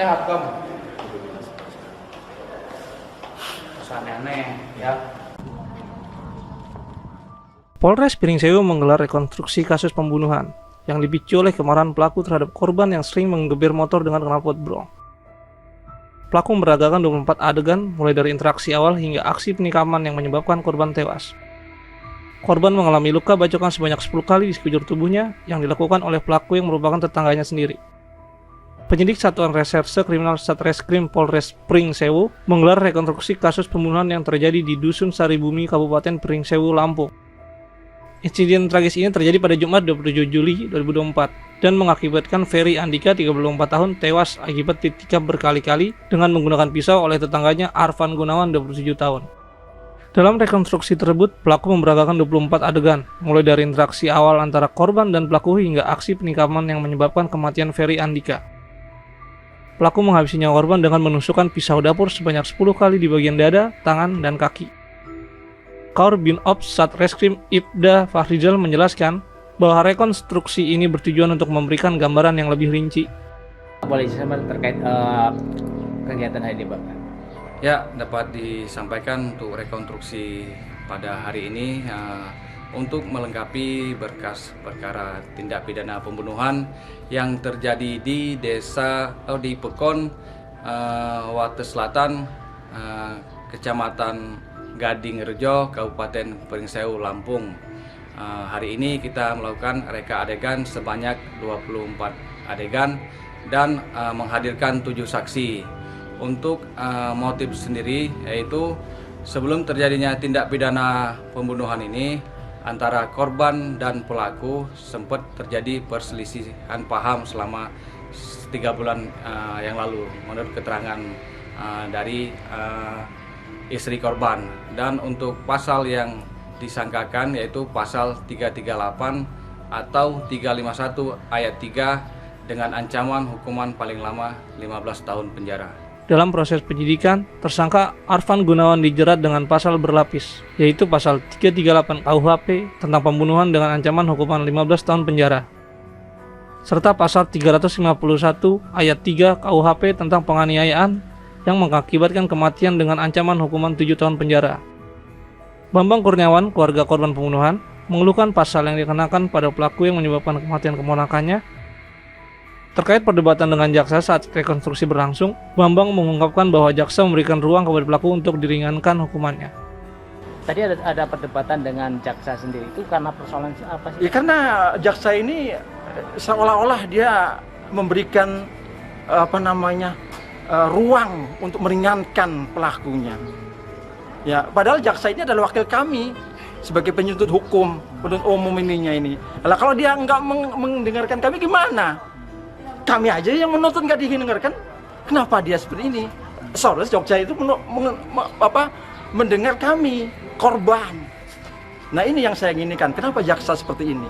Sehat kamu? Aneh-aneh ya. Polres Piring Sewu menggelar rekonstruksi kasus pembunuhan yang dipicu oleh kemarahan pelaku terhadap korban yang sering menggebir motor dengan knalpot brong. Pelaku meragakan 24 adegan mulai dari interaksi awal hingga aksi penikaman yang menyebabkan korban tewas. Korban mengalami luka bacokan sebanyak 10 kali di sekujur tubuhnya yang dilakukan oleh pelaku yang merupakan tetangganya sendiri. Penyidik Satuan Reserse Kriminal Satreskrim Polres Piring Sewu menggelar rekonstruksi kasus pembunuhan yang terjadi di Dusun Saribumi, Kabupaten Piring Sewu, Lampung. Insiden tragis ini terjadi pada Jumat 27 Juli 2024 dan mengakibatkan Ferry Andika 34 tahun tewas akibat ditikam berkali-kali dengan menggunakan pisau oleh tetangganya Arfan Gunawan 27 tahun. Dalam rekonstruksi tersebut, pelaku memberagakan 24 adegan, mulai dari interaksi awal antara korban dan pelaku hingga aksi penikaman yang menyebabkan kematian Ferry Andika. Pelaku menghabisi nyawa korban dengan menusukkan pisau dapur sebanyak 10 kali di bagian dada, tangan, dan kaki. Kaur Binops Satreskrim Ibda Fahrizal menjelaskan bahwa rekonstruksi ini bertujuan untuk memberikan gambaran yang lebih rinci. Boleh sama terkait kegiatan hari ini, Pak? Ya, dapat disampaikan untuk rekonstruksi pada hari ini untuk melengkapi berkas perkara tindak pidana pembunuhan yang terjadi di desa di Pekon, Wates Selatan, Kecamatan Gading Rejo, Kabupaten Piring Sewu, Lampung. Hari ini kita melakukan reka adegan sebanyak 24 adegan dan menghadirkan 7 saksi. Untuk motif sendiri yaitu sebelum terjadinya tindak pidana pembunuhan ini antara korban dan pelaku sempat terjadi perselisihan paham selama 3 bulan yang lalu menurut keterangan dari istri korban. Dan untuk pasal yang disangkakan yaitu pasal 338 atau 351 ayat 3 dengan ancaman hukuman paling lama 15 tahun penjara. Dalam proses penyidikan, tersangka Arfan Gunawan dijerat dengan pasal berlapis, yaitu pasal 338 KUHP tentang pembunuhan dengan ancaman hukuman 15 tahun penjara, serta pasal 351 ayat 3 KUHP tentang penganiayaan yang mengakibatkan kematian dengan ancaman hukuman 7 tahun penjara. Bambang Kurniawan, keluarga korban pembunuhan, mengeluhkan pasal yang dikenakan pada pelaku yang menyebabkan kematian keponakannya. Terkait perdebatan dengan jaksa saat rekonstruksi berlangsung, Bambang mengungkapkan bahwa jaksa memberikan ruang kepada pelaku untuk diringankan hukumannya. Tadi ada perdebatan dengan jaksa sendiri, itu karena persoalan apa sih? Ya karena jaksa ini seolah-olah dia memberikan ruang untuk meringankan pelakunya. Ya, padahal jaksa ini adalah wakil kami sebagai penuntut hukum, penuntut umum ini. Lah kalau dia nggak mendengarkan kami gimana? Kami aja yang menuntut nggak didengarkan. Kenapa dia seperti ini? Seharusnya Jogja itu mendengar kami, korban. Nah ini yang saya inginkan. Kenapa jaksa seperti ini?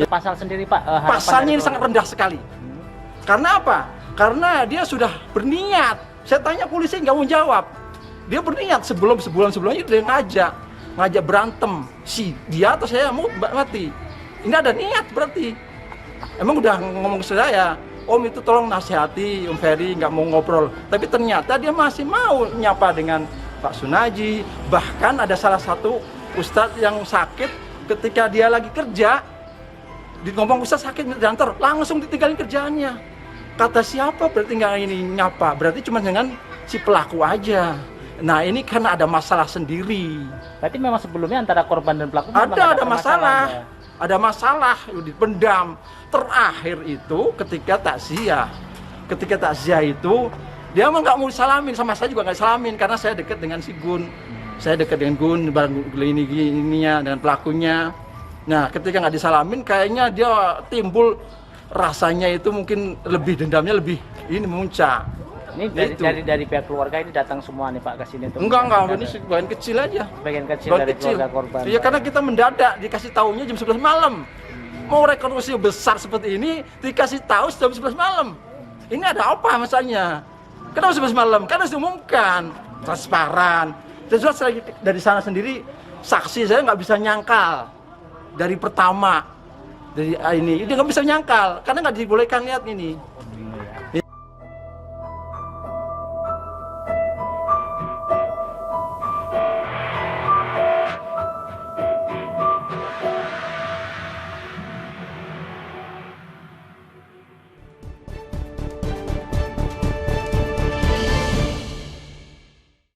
Ya. Pasal sendiri, Pak. Pasalnya ini sangat rendah sekali. Karena apa? Karena dia sudah berniat. Saya tanya polisi nggak mau jawab. Dia berniat sebulan sebelumnya dia ngajak berantem. Si dia atau saya mau mati. Ini ada niat berarti. Emang udah ngomong ke saya, Om itu tolong nasihati Om Ferry nggak mau ngobrol. Tapi ternyata dia masih mau nyapa dengan Pak Sunaji. Bahkan ada salah satu ustadz yang sakit ketika dia lagi kerja. Ngomong ustadz sakit diantar, langsung ditinggalin kerjaannya. Kata siapa berarti nggak ini nyapa? Berarti cuma dengan si pelaku aja. Nah ini karena ada masalah sendiri. Berarti memang sebelumnya antara korban dan pelaku ada masalah. Ada masalah, dipendam. Terakhir itu ketika takziah. Ketika takziah itu dia emang nggak mau disalamin, sama saya juga nggak salamin karena saya dekat dengan si Gun. Saya dekat dengan Gun, barang ininya dengan pelakunya. Nah ketika nggak disalamin kayaknya dia timbul rasanya itu mungkin lebih dendamnya lebih ini memuncak. Ini dari pihak keluarga ini datang semua nih Pak ke sini untuk enggak, ini sebagian kecil aja. Bagian kecil dari keluarga korban. Iya, karena kita mendadak dikasih tahunya jam 11 malam. Mau rekonstruksi besar seperti ini dikasih tahu jam 11 malam. Ini ada apa masalahnya? Kenapa 11 malam? Karena harus diumumkan, transparan. Dan jelas dari sana sendiri saksi saya nggak bisa nyangkal dari pertama dari ini dia nggak bisa nyangkal karena nggak dibolehkan lihat ini.